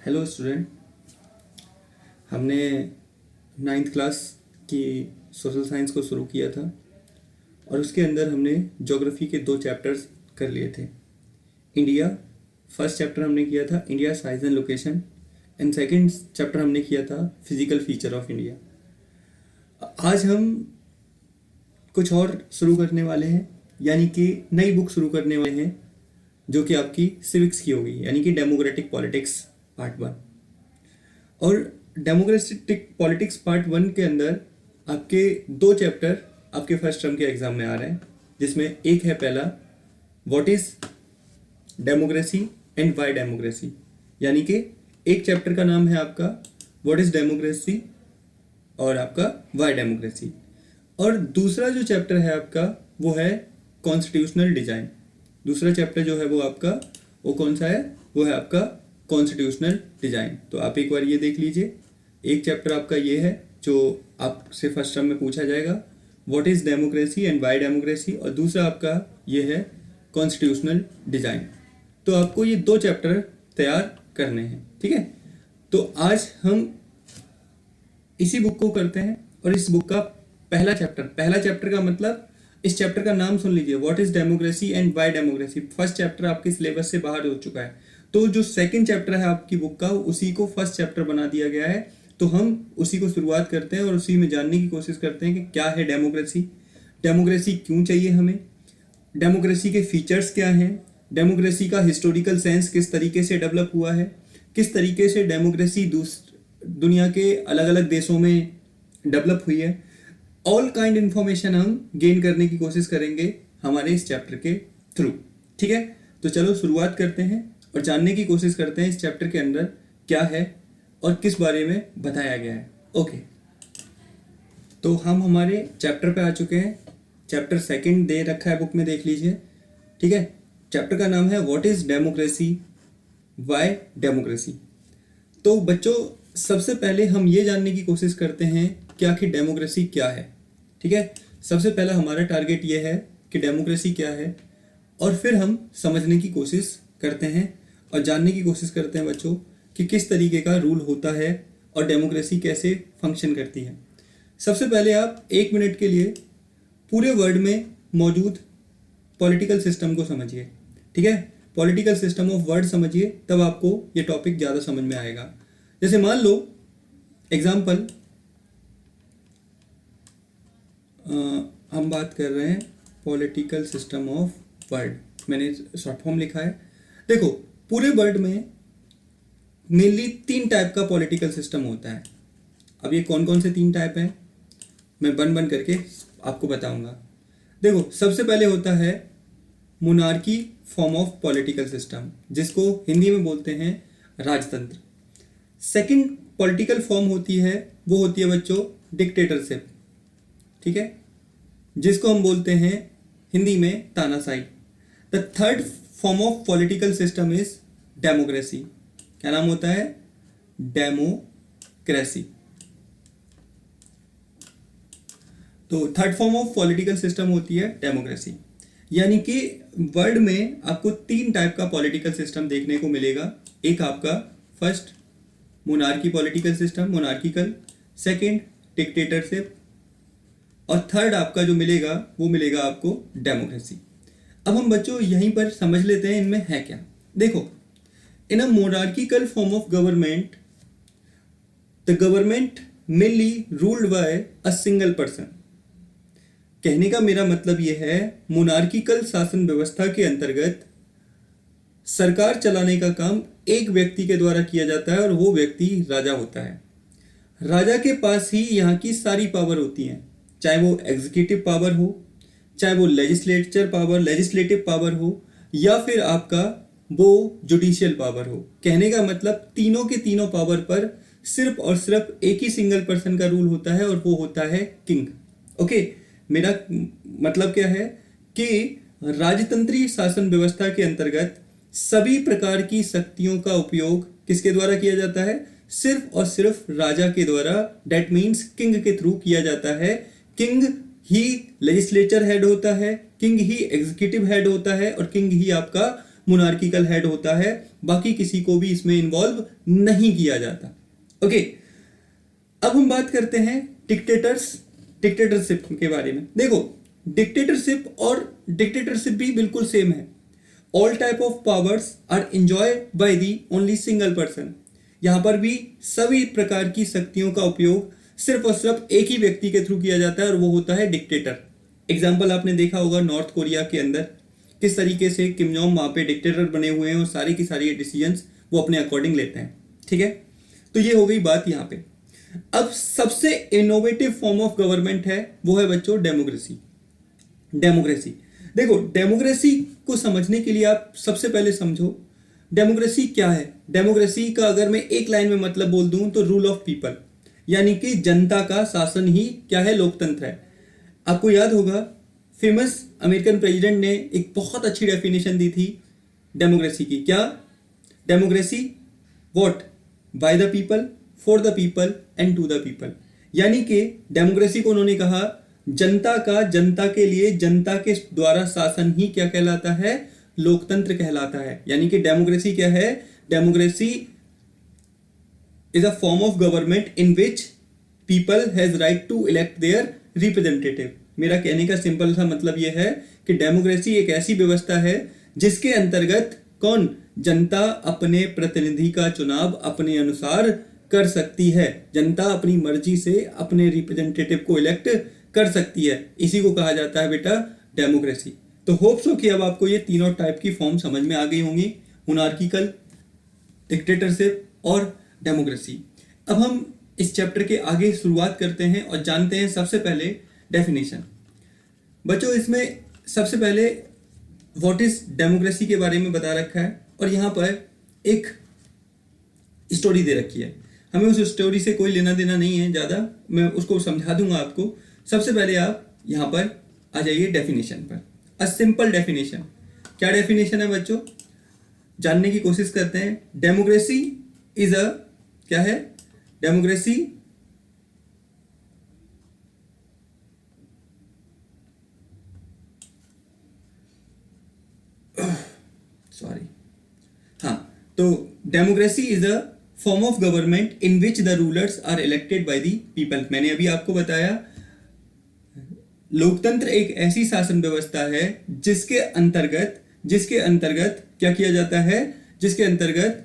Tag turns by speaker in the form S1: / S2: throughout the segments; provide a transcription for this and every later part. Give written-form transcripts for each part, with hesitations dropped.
S1: Hello student. हमने ninth class की social science को शुरू किया था और उसके अंदर हमने ज्योग्राफी के 2 चैप्टर्स कर लिए थे। इंडिया, फर्स्ट चैप्टर हमने किया था India size and location and second chapter हमने किया था फिजिकल फीचर ऑफ इंडिया। आज हम कुछ और शुरू करने वाले हैं, यानी कि नई बुक शुरू करने वाले हैं जो कि आपकी सिविक्स की होगी, यानी कि डेमोक्रेटिक पॉलिटिक्स पार्ट 1। और डेमोक्रेटिक पॉलिटिक्स पार्ट 1 के अंदर आपके 2 चैप्टर आपके फर्स्ट टर्म के एग्जाम में आ रहे हैं, जिसमें एक है पहला what is democracy and why democracy, यानी कि एक चैप्टर का नाम है आपका व्हाट इज डेमोक्रेसी और आपका व्हाई डेमोक्रेसी, और दूसरा जो चैप्टर है आपका वो है कॉन्स्टिट्यूशनल डिजाइन। दूसरा चैप्टर जो है वो आपका वो कौन सा है, वो है आपका कॉन्स्टिट्यूशनल डिजाइन। तो आप एक बार ये देख लीजिए, एक चैप्टर आपका ये है जो आपसे फर्स्ट टर्म में पूछा जाएगा, what is democracy and why democracy, और दूसरा आपका ये है कॉन्स्टिट्यूशनल डिजाइन। तो आपको ये 2 चैप्टर तैयार करने हैं, ठीक है। तो आज हम इसी बुक को करते हैं और इस बुक का पहला चैप्टर का मतलब इस चैप्टर का नाम सुन लीजिए, what is democracy and why democracy. First chapter आपके सिलेबस से बाहर हो चुका है, तो जो सेकंड चैप्टर है आपकी बुक का उसी को फर्स्ट चैप्टर बना दिया गया है। तो हम उसी को शुरुआत करते हैं और उसी में जानने की कोशिश करते हैं कि क्या है डेमोक्रेसी, डेमोक्रेसी क्यों चाहिए हमें, डेमोक्रेसी के फीचर्स क्या हैं, डेमोक्रेसी का हिस्टोरिकल सेंस किस तरीके से डेवलप हुआ है, किस तरीके से डेमोक्रेसी दुनिया के अलग अलग देशों में डेवलप हुई है। ऑल काइंड इन्फॉर्मेशन हम गेन करने की कोशिश करेंगे हमारे इस चैप्टर के थ्रू, ठीक है। तो चलो शुरुआत करते हैं और जानने की कोशिश करते हैं इस चैप्टर के अंदर क्या है और किस बारे में बताया गया है। ओके, तो हम हमारे चैप्टर पे आ चुके हैं। चैप्टर 2 दे रखा है बुक में, देख लीजिए, ठीक है। चैप्टर का नाम है what is democracy why democracy. तो बच्चों, सबसे पहले हम ये जानने की कोशिश करते हैं कि आखिर डेमोक्रेसी क्या है, ठीक है। सबसे पहला हमारा टारगेट ये है कि डेमोक्रेसी क्या है, और फिर हम समझने की कोशिश करते हैं और जानने की कोशिश करते हैं बच्चों कि किस तरीके का रूल होता है और डेमोक्रेसी कैसे फंक्शन करती है। सबसे पहले आप 1 मिनट के लिए पूरे वर्ल्ड में मौजूद पॉलिटिकल सिस्टम को समझिए, ठीक है। पॉलिटिकल सिस्टम ऑफ वर्ल्ड समझिए, तब आपको ये टॉपिक ज़्यादा समझ में आएगा। जैसे मान लो एग्जाम्पल, हम बात कर रहे हैं पॉलिटिकल सिस्टम ऑफ वर्ल्ड, मैंने शॉर्ट फॉर्म लिखा है। देखो, पूरे वर्ल्ड में मेनली 3 टाइप का पॉलिटिकल सिस्टम होता है। अब ये कौन कौन से 3 टाइप हैं मैं बन करके आपको बताऊंगा। देखो, सबसे पहले होता है monarchy form of political system, जिसको हिंदी में बोलते हैं राजतंत्र। सेकंड पॉलिटिकल फॉर्म होती है, वो होती है बच्चों डिक्टेटरशिप, ठीक है, जिसको हम बोलते हैं हिंदी में तानाशाही। The third form of political system is democracy. क्या नाम होता है? डेमोक्रेसी। तो third form of political system होती है डेमोक्रेसी, यानी कि वर्ल्ड में आपको 3 टाइप का पॉलिटिकल सिस्टम देखने को मिलेगा। एक आपका first monarchy political system, monarchical, second dictatorship, और थर्ड आपका जो मिलेगा वो मिलेगा आपको डेमोक्रेसी। अब हम बच्चों यहीं पर समझ लेते हैं इनमें है क्या। देखो, in a monarchical form of government, the government mainly ruled by a single person. कहने का मेरा मतलब यह है, मोनार्किकल शासन व्यवस्था के अंतर्गत सरकार चलाने का काम एक व्यक्ति के द्वारा किया जाता है और वो व्यक्ति राजा होता है। राजा के पास ही यहाँ की सारी पावर होती हैं, चाहे वो एग्जीक्यूटिव पावर हो, चाहे वो लेजिस्लेटिव पावर हो, या फिर आपका वो जुडिशियल पावर हो। कहने का मतलब तीनों के तीनों पावर पर सिर्फ और सिर्फ एक ही सिंगल पर्सन का रूल होता है और वो होता है किंग। ओके, मेरा मतलब क्या है कि राजतंत्रीय शासन व्यवस्था के अंतर्गत सभी प्रकार की शक्तियों का उपयोग किसके द्वारा किया जाता है? सिर्फ और सिर्फ राजा के द्वारा, डेट मीन्स किंग के थ्रू किया जाता है। किंग ही लेजिस्लेचर हेड होता है, किंग ही एग्जीक्यूटिव हेड होता है और किंग ही आपका मोनार्किकल हेड होता है, बाकी किसी को भी इसमें इन्वॉल्व नहीं किया जाता। ओके, अब हम बात करते हैं डिक्टेटरशिप के बारे में। देखो, डिक्टेटरशिप और डिक्टेटरशिप भी बिल्कुल सेम है। All type of powers are enjoyed by the only single person. यहां पर भी सभी प्रकार की शक्तियों का उपयोग सिर्फ और सिर्फ एक ही व्यक्ति के थ्रू किया जाता है और वो होता है डिक्टेटर। एग्जाम्पल आपने देखा होगा नॉर्थ कोरिया के अंदर किस तरीके से किम जोंग वहां पे डिक्टेटर बने हुए हैं और सारी की सारी डिसीजंस वो अपने अकॉर्डिंग लेते हैं। ठीक है, तो ये हो गई बात यहाँ पे। अब सबसे इनोवेटिव फॉर्म ऑफ गवर्नमेंट है वो है बच्चों डेमोक्रेसी। डेमोक्रेसी, देखो डेमोक्रेसी को समझने के लिए आप सबसे पहले समझो डेमोक्रेसी क्या है। डेमोक्रेसी का अगर मैं एक लाइन में मतलब बोल दूं तो रूल ऑफ पीपल, यानी कि जनता का शासन ही क्या है, लोकतंत्र है। आपको याद होगा फेमस अमेरिकन प्रेसिडेंट ने एक बहुत अच्छी डेफिनेशन दी थी डेमोक्रेसी की। क्या? Democracy what? By the people, for the people and to the people. यानी कि डेमोक्रेसी को उन्होंने कहा जनता का, जनता के लिए, जनता के द्वारा शासन ही क्या कहलाता है, लोकतंत्र कहलाता है। यानी कि डेमोक्रेसी क्या है? Democracy is a form of government in which people has right to elect their representative. मेरा कहने का सिंपल सा मतलब यह है कि डेमोक्रेसी एक ऐसी व्यवस्था है जिसके अंतर्गत कौन, जनता अपने प्रतिनिधि का चुनाव अपने अनुसार कर सकती है। जनता अपनी मर्जी से अपने रिप्रेजेंटेटिव को इलेक्ट कर सकती है। इसी को कहा जाता है बेटा डेमोक्रेसी। तो होप्स हो कि अब आपको ये तीनों टाइप की फॉर्म समझ में आ गई होंगी, मोनार्किकल, डिक्टेटरशिप और डेमोक्रेसी। अब हम इस चैप्टर के आगे शुरुआत करते हैं और जानते हैं सबसे पहले डेफिनेशन। बच्चों इसमें सबसे पहले व्हाट इज डेमोक्रेसी के बारे में बता रखा है और यहाँ पर एक स्टोरी दे रखी है। हमें उस स्टोरी से कोई लेना देना नहीं है ज़्यादा, मैं उसको समझा दूंगा आपको। सबसे पहले आप यहाँ पर आ जाइए डेफिनेशन पर। A simple definition. क्या डेफिनेशन है बच्चों, जानने की कोशिश करते हैं। डेमोक्रेसी इज अ, क्या है? डेमोक्रेसी सॉरी, हाँ, तो democracy is a form of government in which the rulers are elected by the people. मैंने अभी आपको बताया लोकतंत्र एक ऐसी शासन व्यवस्था है जिसके अंतर्गत क्या किया जाता है, जिसके अंतर्गत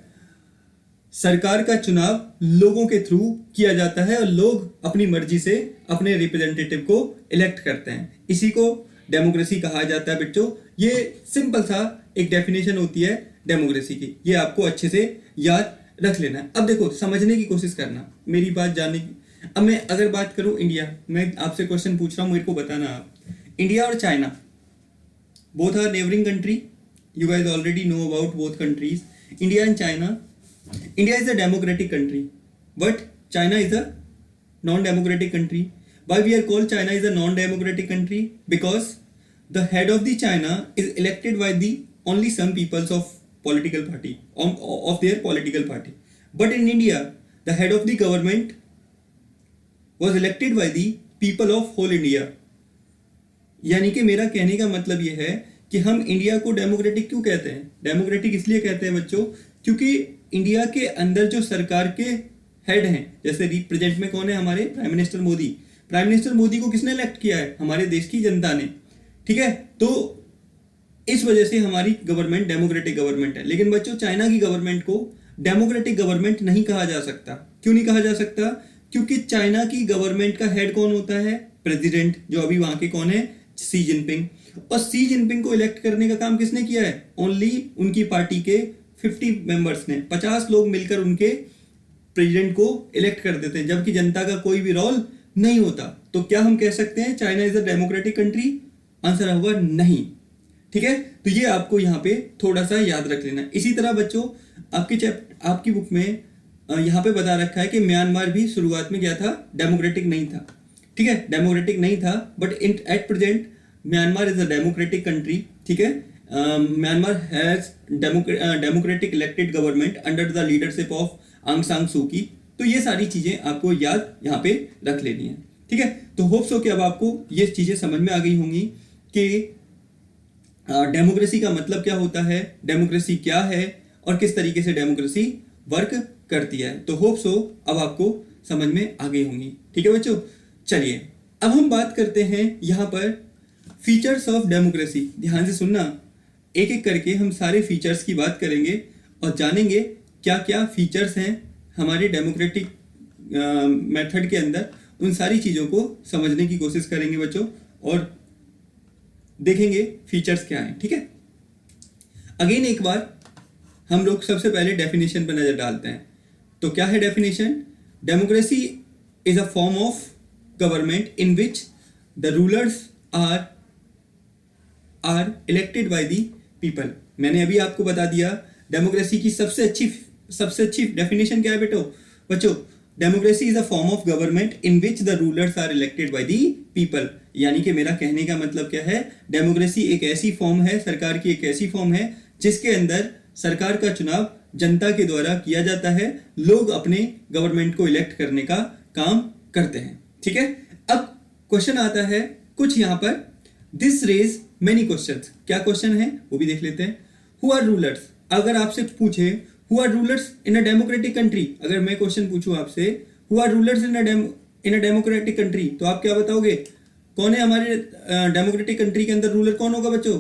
S1: सरकार का चुनाव लोगों के थ्रू किया जाता है और लोग अपनी मर्जी से अपने रिप्रेजेंटेटिव को इलेक्ट करते हैं। इसी को डेमोक्रेसी कहा जाता है बच्चों। ये सिंपल सा एक डेफिनेशन होती है डेमोक्रेसी की, ये आपको अच्छे से याद रख लेना है। अब देखो समझने की कोशिश करना, मेरी बात जानने की। अब मैं अगर बात करूं इंडिया, मैं आपसे क्वेश्चन पूछ रहा हूं, मेरे को बताना आप। इंडिया और China both are neighbouring country, you guys already know about both countries, India and China. India is a democratic country, but China is a non-democratic country. Why we are called China is a non-democratic country? Because the head of the China is elected by the only some peoples of political party, of their political party. But in India, the head of the government was elected by the people of whole India. यानी कि मेरा कहने का मतलब यह है कि हम इंडिया को डेमोक्रेटिक क्यों कहते हैं? डेमोक्रेटिक इसलिए कहते हैं बच्चों क्योंकि इंडिया के अंदर जो सरकार के हेड हैं, जैसे रिप्रेजेंट में कौन है, हमारे prime minister Modi. Prime minister Modi को किसने इलेक्ट किया है? हमारे देश की जनता ने। ठीक है, तो इस वजह से हमारी गवर्नमेंट डेमोक्रेटिक गवर्नमेंट है। लेकिन बच्चों चाइना की गवर्नमेंट को डेमोक्रेटिक गवर्नमेंट नहीं कहा जा सकता। क्यों नहीं कहा जा सकता? क्योंकि चाइना की गवर्नमेंट का हेड कौन होता है? प्रेसिडेंट, जो अभी वहां के कौन है? Xi Jinping. और शी जिनपिंग को इलेक्ट करने का काम किसने किया है? ओनली उनकी पार्टी के 50 मेंबर्स ने, 50 लोग मिलकर उनके प्रेसिडेंट को इलेक्ट कर देते हैं, जबकि जनता का कोई भी रोल नहीं होता। तो क्या हम कह सकते हैं China is a democratic country? Answer होगा नहीं। ठीक है, तो ये आपको यहाँ पे थोड़ा सा याद रख लेना। इसी तरह बच्चों आपकी बुक में यहाँ पे बता रखा है कि म्यांमार भी शुरुआत में क्या था? डेमोक्रेटिक नहीं था। ठीक है, डेमोक्रेटिक नहीं था, but at present Myanmar is a democratic country. ठीक है, Myanmar has democratic elected government under the leadership of Aung San Suu Kyi। तो ये सारी चीजें आपको याद यहाँ पे रख लेनी है। ठीक है, तो होप्स हो कि अब आपको ये चीजें समझ में आ गई होंगी कि डेमोक्रेसी का मतलब क्या होता है, डेमोक्रेसी क्या है और किस तरीके से डेमोक्रेसी वर्क करती है। तो होप सो अब आपको समझ में आ गई होंगी। ठीक है बच्चों, चलिए अब हम बात करते हैं यहाँ पर फीचर्स ऑफ डेमोक्रेसी। ध्यान से सुनना, एक एक करके हम सारे फीचर्स की बात करेंगे और जानेंगे क्या क्या फीचर्स हैं हमारे डेमोक्रेटिक मेथड के अंदर। उन सारी चीज़ों को समझने की कोशिश करेंगे बच्चों और देखेंगे फीचर्स क्या हैं। ठीक है, अगेन एक बार हम लोग सबसे पहले डेफिनेशन पर नजर डालते हैं। तो क्या है definition? Democracy is a form of government in which the rulers are elected by the people. मैंने अभी आपको बता दिया डेमोक्रेसी की सबसे अच्छी डेफिनेशन क्या है बच्चों? Democracy is a form of government in which the rulers are elected by the people. यानी कि मेरा कहने का मतलब क्या है, डेमोक्रेसी एक ऐसी फॉर्म है, सरकार की एक ऐसी फॉर्म है जिसके अंदर सरकार का चुनाव जनता के द्वारा किया जाता है। लोग अपने गवर्नमेंट को इलेक्ट करने का काम करते हैं। ठीक है, अब क्वेश्चन आता है कुछ यहाँ पर, दिस रेज मेनी क्वेश्चंस। क्या क्वेश्चन है वो भी देख लेते हैं। Who are rulers? अगर आपसे पूछे who are rulers in a democratic country, अगर मैं क्वेश्चन पूछूं आपसे who are rulers in a democratic country, तो आप क्या बताओगे? कौन है हमारे डेमोक्रेटिक कंट्री के अंदर रूलर? कौन होगा बच्चों?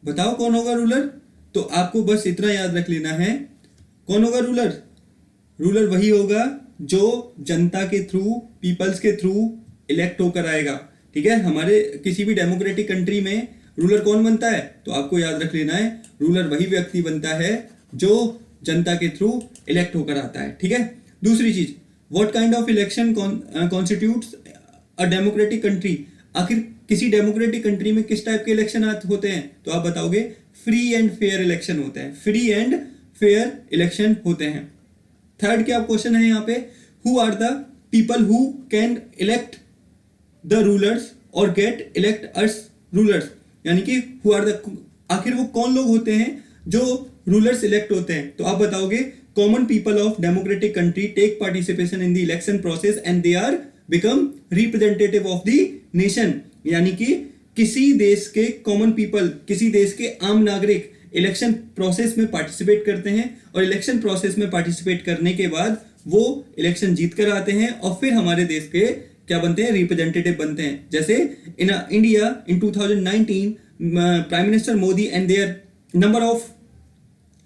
S1: बताओ कौन होगा रूलर? तो आपको बस इतना याद रख लेना है, कौन होगा रूलर? रूलर वही होगा जो जनता के थ्रू, पीपल्स के थ्रू इलेक्ट होकर आएगा। ठीक है, हमारे किसी भी डेमोक्रेटिक कंट्री में रूलर कौन बनता है? तो आपको याद रख लेना है, रूलर वही व्यक्ति बनता है जो जनता के थ्रू इलेक्ट होकर आता है। ठीक है, दूसरी चीज, what kind of election constitutes a democratic country? आखिर किसी डेमोक्रेटिक कंट्री में किस टाइप के इलेक्शन होते हैं? तो आप बताओगे फ्री एंड फेयर इलेक्शन होते हैं। फ्री एंड फेयर इलेक्शन होते हैं। थर्ड क्या क्वेश्चन है यहाँ पे, who are the people who can elect the rulers और गेट इलेक्ट अस रूलर्स? यानी कि हु आर द, आखिर वो कौन लोग होते हैं जो रूलर्स इलेक्ट होते हैं? तो आप बताओगे common people of democratic country take participation in the election process and they are become representative of the nation. यानी कि किसी देश के कॉमन पीपल, किसी देश के आम नागरिक इलेक्शन प्रोसेस में पार्टिसिपेट करते हैं और इलेक्शन प्रोसेस में पार्टिसिपेट करने के बाद वो इलेक्शन जीत कर आते हैं और फिर हमारे देश के क्या बनते हैं? रिप्रेजेंटेटिव बनते हैं। जैसे in India in 2019 prime minister Modi and their number of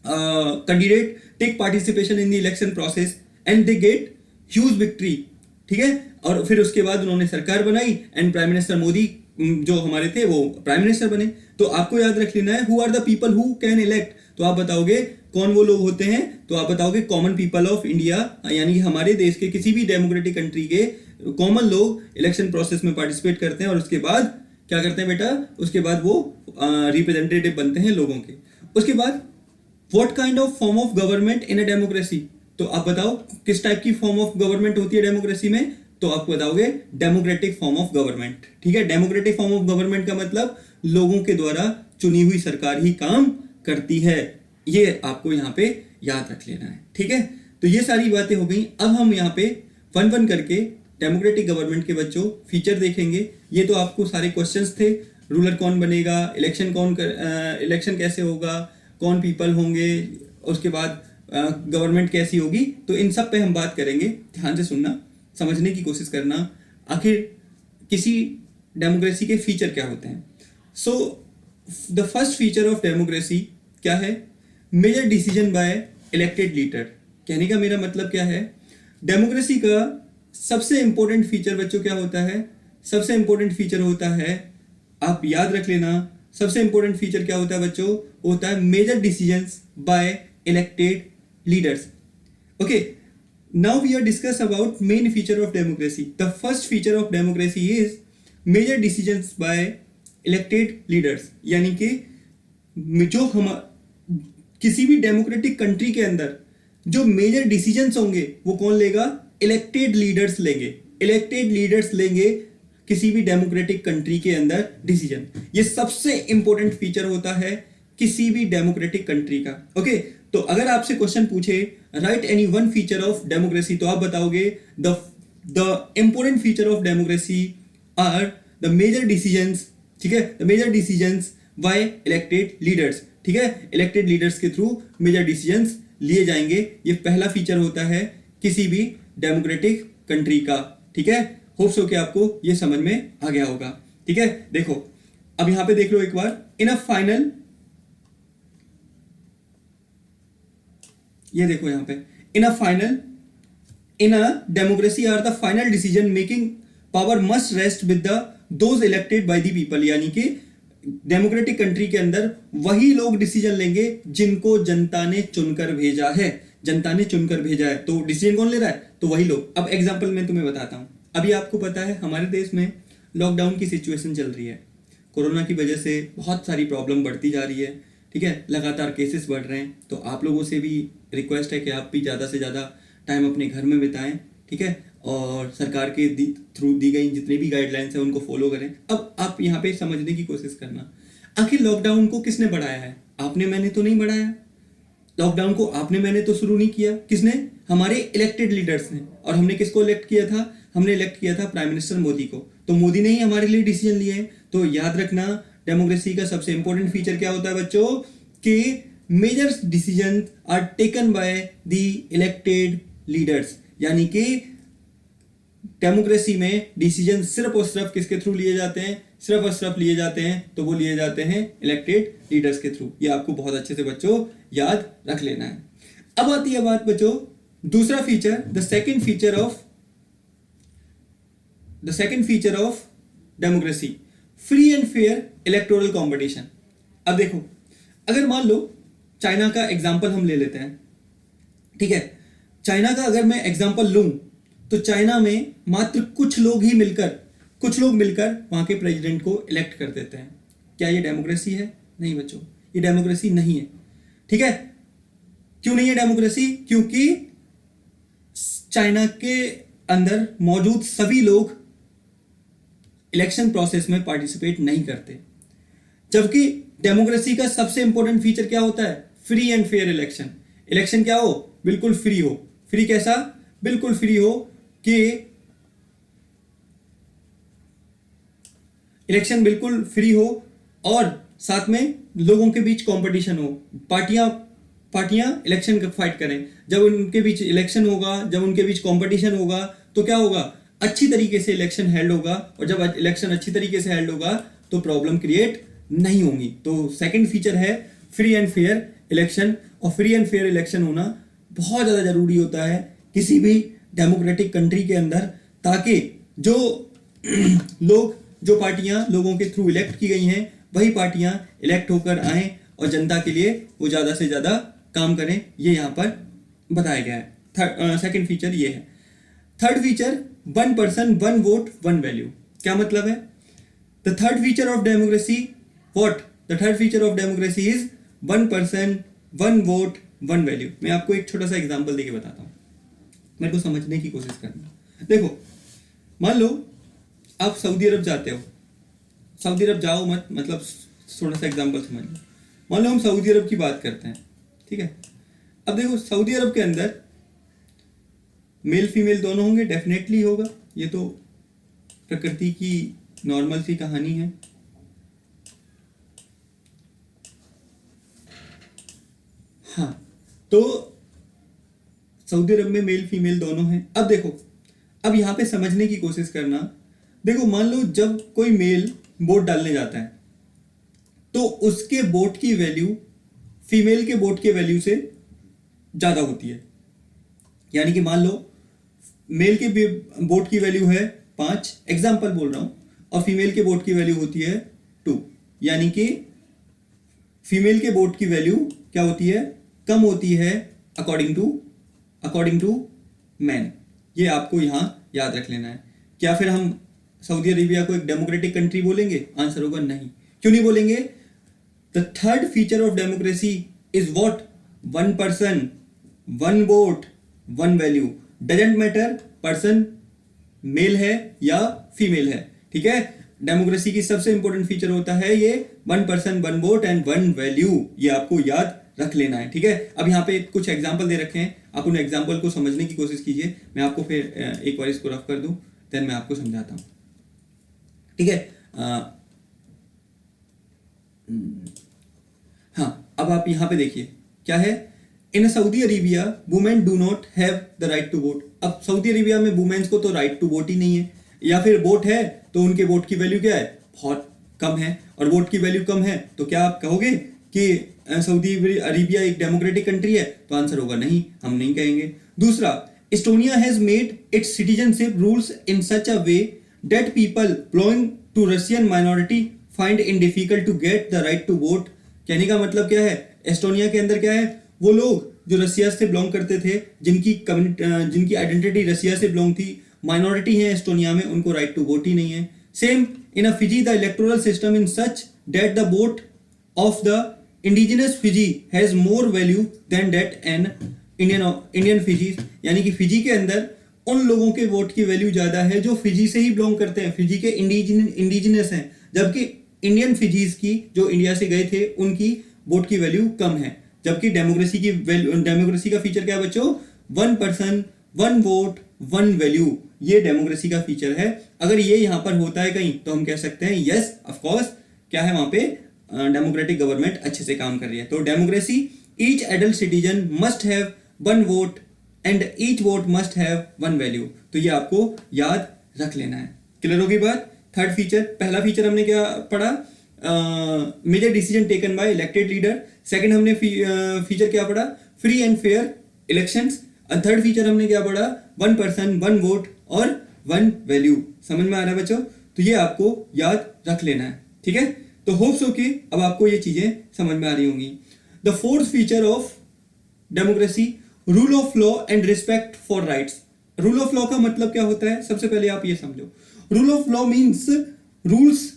S1: candidate take participation in the election process and they get huge victory. ठीक है, और फिर उसके बाद उन्होंने सरकार बनाई एंड प्राइम मिनिस्टर मोदी जो हमारे थे वो प्राइम मिनिस्टर बने। तो आपको याद रख लेना है who are the people who can elect. तो आप बताओगे कौन वो लोग होते हैं? तो आप बताओगे कॉमन पीपल ऑफ इंडिया, यानी कि हमारे देश के किसी भी डेमोक्रेटिक कंट्री के कॉमन लोग इलेक्शन प्रोसेस में पार्टिसिपेट करते हैं और उसके बाद क्या करते हैं बेटा? उसके बाद वो रिप्रेजेंटेटिव बनते हैं लोगों के। उसके बाद what kind of form of government in a democracy? तो आप बताओ किस टाइप की फॉर्म ऑफ गवर्नमेंट होती है डेमोक्रेसी में? तो आप बताओगे डेमोक्रेटिक फॉर्म ऑफ गवर्नमेंट। ठीक है, डेमोक्रेटिक फॉर्म ऑफ गवर्नमेंट का मतलब लोगों के द्वारा चुनी हुई सरकार ही काम करती है। ये आपको यहाँ पे याद रख लेना है। ठीक है, तो ये सारी बातें हो गई। अब हम यहाँ पे वन वन करके डेमोक्रेटिक गवर्नमेंट के बच्चों फीचर देखेंगे। ये तो आपको सारे क्वेश्चंस थे, रूलर कौन बनेगा, इलेक्शन कैसे होगा, कौन पीपल होंगे, उसके बाद गवर्नमेंट कैसी होगी, तो इन सब पे हम बात करेंगे। ध्यान से सुनना, समझने की कोशिश करना, आखिर किसी डेमोक्रेसी के फीचर क्या होते हैं। So the first feature of democracy क्या है? Major decision by elected leader. कहने का मेरा मतलब क्या है, डेमोक्रेसी का सबसे इंपॉर्टेंट फीचर बच्चों क्या होता है? सबसे इंपॉर्टेंट फीचर होता है, आप याद रख लेना, सबसे इंपॉर्टेंट फीचर क्या होता है बच्चों? होता है major decisions by elected leaders. Okay, now we are discuss about main feature of democracy. The first feature of democracy is major decisions by elected leaders। यानी कि जो हम किसी भी डेमोक्रेटिक कंट्री के अंदर जो मेजर डिसीजंस होंगे वो कौन लेगा? इलेक्टेड लीडर्स लेंगे। इलेक्टेड लीडर्स लेंगे किसी भी डेमोक्रेटिक कंट्री के अंदर डिसीजन। ये सबसे इंपॉर्टेंट फीचर होता है किसी भी डेमोक्रेटिक कंट्री का। ओके, तो अगर आपसे क्वेश्चन पूछे write any one feature of democracy, तो आप बताओगे the important feature of democracy are the major decisions ठीक है, the major decisions by elected leaders, ठीक है, इलेक्टेड लीडर्स के थ्रू मेजर डिसीजंस लिए जाएंगे। ये पहला फीचर होता है किसी भी डेमोक्रेटिक कंट्री का, ठीक है। होप्स हो कि आपको ये समझ में आ गया होगा, ठीक है। देखो अब यहां पे देख लो एक बार, इन अ फाइनल, ये देखो यहां पे, in a final, in a democracy are the final decision making power must rest with the those elected by the people, यानी कि डेमोक्रेटिक कंट्री के अंदर वही लोग डिसीजन लेंगे जिनको जनता ने चुनकर भेजा है। जनता ने चुनकर भेजा है तो डिसीजन कौन ले रहा है, तो वही लोग। अब एग्जांपल मैं तुम्हें बताता हूं। अभी आपको पता है हमारे देश में लॉकडाउन की सिचुएशन चल रही है, कोरोना की वजह से बहुत सारी प्रॉब्लम बढ़ती जा रही है, ठीक है, लगातार केसेस बढ़ रहे हैं। तो आप लोगों से भी रिक्वेस्ट है कि आप भी ज़्यादा से ज़्यादा टाइम अपने घर में बिताएं, ठीक है, और सरकार के थ्रू दी गई जितनी भी गाइडलाइंस है उनको फॉलो करें। अब आप यहाँ पे समझने की कोशिश करना, आखिर लॉकडाउन को किसने बढ़ाया है? आपने मैंने तो नहीं बढ़ाया। लॉकडाउन को आपने मैंने तो शुरू नहीं किया, किसने? हमारे इलेक्टेड लीडर्स ने। और हमने किसको इलेक्ट किया था? हमने इलेक्ट किया था प्राइम मिनिस्टर मोदी को। तो मोदी ने ही हमारे लिए डिसीजन लिए हैं। तो याद रखना, डेमोक्रेसी का सबसे इंपॉर्टेंट फीचर क्या होता है बच्चों, कि major decision are taken by the elected leaders, यानी कि डेमोक्रेसी में डिसीजन सिर्फ और सिर्फ किसके थ्रू लिए जाते हैं? सिर्फ और सिर्फ लिए जाते हैं तो वो लिए जाते हैं इलेक्टेड लीडर्स के थ्रू। ये आपको बहुत अच्छे से बच्चों याद रख लेना है। अब आती है बात बच्चों दूसरा feature, the second feature of democracy, free and fair electoral competition. अब देखो, अगर मान लो चाइना का एग्जांपल हम ले लेते हैं, ठीक है, चाइना का अगर मैं एग्जांपल लूं तो चाइना में मात्र कुछ लोग मिलकर वहां के प्रेसिडेंट को इलेक्ट कर देते हैं। क्या ये डेमोक्रेसी है? नहीं बच्चों, ये डेमोक्रेसी नहीं है, ठीक है। क्यों नहीं है डेमोक्रेसी? क्योंकि चाइना के अंदर मौजूद सभी लोग इलेक्शन प्रोसेस में पार्टिसिपेट नहीं करते। जबकि डेमोक्रेसी का सबसे इंपॉर्टेंट फीचर क्या होता है? Free and fair election. Election क्या हो? बिल्कुल फ्री हो। फ्री कैसा? बिल्कुल फ्री हो, कि इलेक्शन बिल्कुल फ्री हो और साथ में लोगों के बीच कंपटीशन हो। पार्टियां इलेक्शन का फाइट करें। जब उनके बीच इलेक्शन होगा, जब उनके बीच कंपटीशन होगा तो क्या होगा? अच्छी तरीके से इलेक्शन हेल्ड होगा। और जब इलेक्शन अच्छी तरीके से हेल्ड होगा तो प्रॉब्लम क्रिएट नहीं होंगी। तो सेकंड फीचर है फ्री एंड फेयर इलेक्शन। और फ्री एंड फेयर इलेक्शन होना बहुत ज़्यादा जरूरी होता है किसी भी डेमोक्रेटिक कंट्री के अंदर, ताकि जो पार्टियां लोगों के थ्रू इलेक्ट की गई हैं वही पार्टियां इलेक्ट होकर आएं और जनता के लिए वो ज़्यादा से ज़्यादा काम करें। ये यहाँ पर बताया गया है। सेकंड फीचर ये है। Third feature, 1 person 1 vote 1 value. क्या मतलब है? The third feature of democracy, what? The third feature of democracy is 1 person 1 vote 1 value. मैं आपको एक छोटा सा एग्जांपल देके बताता हूँ, मेरे को समझने की कोशिश करना। देखो, मान लो आप सऊदी अरब जाते हो। सऊदी अरब जाओ मत, मतलब थोड़ा सा एग्जांपल समझ लो। मान लो हम सऊदी अरब की बात करते हैं, ठीक है। अब देखो, सऊदी अरब के अंदर मेल फीमेल दोनों होंगे, डेफिनेटली होगा। ये तो प्रकृति की नॉर्मल सी कहानी है। हाँ, तो सऊदी अरब में मेल फीमेल दोनों हैं। अब देखो, अब यहां पे समझने की कोशिश करना। देखो, मान लो जब कोई मेल वोट डालने जाता है तो उसके वोट की वैल्यू फीमेल के वोट के वैल्यू से ज्यादा होती है। यानी कि मान लो मेल के वोट की वैल्यू है 5, एग्जाम्पल बोल रहा हूं, और फीमेल के वोट की वैल्यू होती है 2। यानी कि फीमेल के वोट की वैल्यू क्या होती है? कम होती है अकॉर्डिंग टू मैन। ये आपको यहां याद रख लेना है। क्या फिर हम सऊदी अरेबिया को एक डेमोक्रेटिक कंट्री बोलेंगे? आंसर होगा नहीं। क्यों नहीं बोलेंगे? The third feature of democracy is what? 1 person 1 vote 1 value. Doesn't matter person male है या फीमेल है, ठीक है। डेमोक्रेसी की सबसे इंपॉर्टेंट फीचर होता है ये 1 पर्सन 1 वोट एंड 1 वैल्यू। ये आपको याद रख लेना है, ठीक है। अब यहाँ पे कुछ एग्जाम्पल दे रखे हैं, आप उन एग्जाम्पल को समझने की कोशिश कीजिए। मैं आपको फिर एक बार इसको रफ कर दूं, देन मैं आपको समझाता हूँ, ठीक है। हाँ, अब आप यहाँ पे देखिए क्या है, in Saudi Arabia women do not have the right to vote. अब सऊदी अरेबिया में वुमेन्स को तो राइट टू वोट ही नहीं है, या फिर वोट है तो उनके वोट की वैल्यू क्या है, बहुत कम है। और वोट की वैल्यू कम है तो क्या आप कहोगे कि सऊदी अरेबिया एक डेमोक्रेटिक कंट्री है? तो आंसर होगा नहीं, हम नहीं कहेंगे। दूसरा, Estonia has made its citizenship rules in such a way that people belonging to Russian minority find it difficult to get the right to vote. कहने का मतलब क्या है, एस्टोनिया के अंदर क्या है, वो लोग जो रसिया से बिलोंग करते थे, जिनकी आइडेंटिटी रसिया से बिलोंग थी, माइनॉरिटी है एस्टोनिया में, उनको राइट टू वोट ही नहीं है। Same in a Fiji the electoral system in such that the vote of the indigenous Fiji has more value than that an Indian Fiji. यानी कि फिजी के अंदर उन लोगों के वोट की वैल्यू ज्यादा है जो फिजी से ही बिलोंग करते हैं, फिजी के इंडिजिनस हैं, जबकि इंडियन फिजीज की जो इंडिया से गए थे उनकी वोट की वैल्यू कम है। जबकि डेमोक्रेसी का फीचर क्या है बच्चों, 1 पर्सन 1 वोट 1 वैल्यू, ये डेमोक्रेसी का फीचर है। अगर ये यहाँ पर होता है कहीं तो हम कह सकते हैं यस ऑफ कोर्स क्या है, वहां पे डेमोक्रेटिक गवर्नमेंट अच्छे से काम कर रही है। तो democracy, each adult citizen must have 1 vote and each vote must have 1 value. तो ये आपको याद रख लेना है। क्लियर होगी बात? थर्ड फीचर, पहला फीचर हमने क्या पढ़ा, major decision taken by elected leader. Second हमने फीचर क्या पढ़ा, फ्री एंड फेयर इलेक्शंस। और थर्ड फीचर हमने क्या पढ़ा, 1 पर्सन 1 वोट और 1 वैल्यू। समझ में आ रहा है बच्चों? तो ये आपको याद रख लेना है, ठीक है। तो होप्स हो कि अब आपको ये चीजें समझ में आ रही होंगी। The fourth feature of democracy, rule of law and respect for rights. Rule of law का मतलब क्या होता है, सबसे पहले आप ये समझो। Rule of law means rules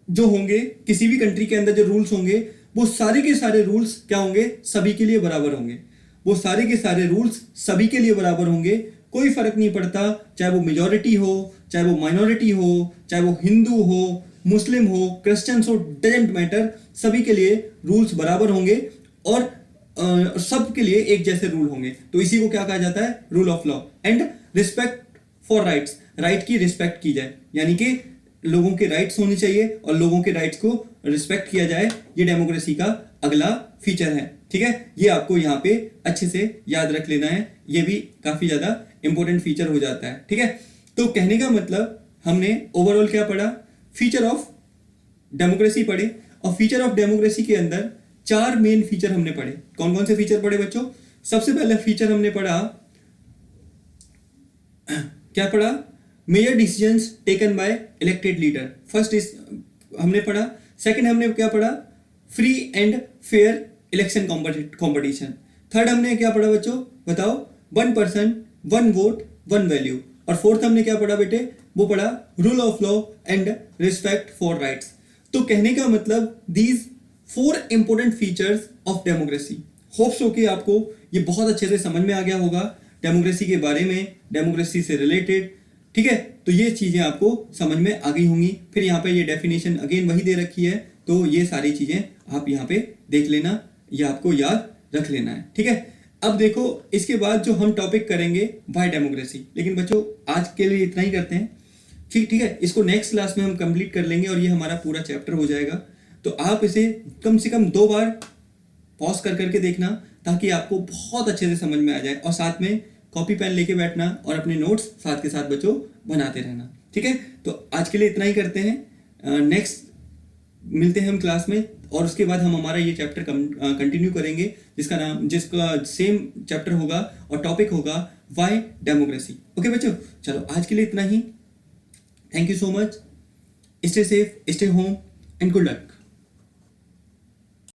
S1: जो होंगे किसी भी कंट्री के अंदर, जो रूल्स होंगे वो सारे के सारे रूल्स क्या होंगे, सभी के लिए बराबर होंगे। वो सारे के सारे रूल्स सभी के लिए बराबर होंगे, कोई फर्क नहीं पड़ता चाहे वो मेजॉरिटी हो, चाहे वो माइनॉरिटी हो, चाहे वो हिंदू हो, मुस्लिम हो, क्रिश्चियंस हो, डजेंट मैटर, सभी के लिए रूल्स बराबर होंगे और सब के लिए एक जैसे रूल होंगे। तो इसी को क्या कहा जाता है, rule of law. And respect for rights, right की रिस्पेक्ट की जाए, यानी कि लोगों के राइट्स होने चाहिए और लोगों के राइट्स को रिस्पेक्ट किया जाए। ये डेमोक्रेसी का अगला फीचर है, ठीक है। ये आपको यहाँ पे अच्छे से याद रख लेना है, ये भी काफी ज्यादा इंपॉर्टेंट फीचर हो जाता है, ठीक है। तो कहने का मतलब हमने ओवरऑल क्या पढ़ा, फीचर ऑफ डेमोक्रेसी पढ़े, और फीचर ऑफ डेमोक्रेसी के अंदर 4 मेन फीचर हमने पढ़े। कौन कौन से फीचर पढ़े बच्चों? सबसे पहला फीचर हमने पढ़ा, क्या पढ़ा, major decisions taken by elected leader. First हमने पढ़ा। सेकंड हमने क्या पढ़ा, free and fair election competition. Third हमने क्या पढ़ा बच्चों, बताओ, 1 पर्सन 1 वोट 1 वैल्यू। और फोर्थ हमने क्या पढ़ा बेटे, वो पढ़ा rule of law and respect for rights. तो कहने का मतलब these 4 important features of democracy. Hopes हो कि आपको ये बहुत अच्छे से समझ में आ गया होगा डेमोक्रेसी के बारे में, डेमोक्रेसी से रिलेटेड, ठीक है। तो ये चीजें आपको समझ में आ गई होंगी। फिर यहाँ पे ये डेफिनेशन अगेन वही दे रखी है, तो ये सारी चीजें आप यहाँ पे देख लेना, ये आपको याद रख लेना है, ठीक है। अब देखो इसके बाद जो हम टॉपिक करेंगे वाई डेमोक्रेसी। लेकिन बच्चों आज के लिए इतना ही करते हैं, ठीक है। इसको नेक्स्ट क्लास में हम कंप्लीट कर लेंगे और ये हमारा पूरा चैप्टर हो जाएगा। तो आप इसे कम से कम 2 बार पॉज कर करके देखना ताकि आपको बहुत अच्छे से समझ में आ जाए, और साथ में कॉपी पेन लेके बैठना और अपने नोट्स साथ के साथ बच्चों बनाते रहना, ठीक है। तो आज के लिए इतना ही करते हैं, नेक्स्ट मिलते हैं हम क्लास में, और उसके बाद हम हमारा ये चैप्टर कंटिन्यू करेंगे जिसका सेम चैप्टर होगा और टॉपिक होगा वाई डेमोक्रेसी। ओके बच्चों, चलो आज के लिए इतना ही। Thank you so much, stay safe, stay home and good luck.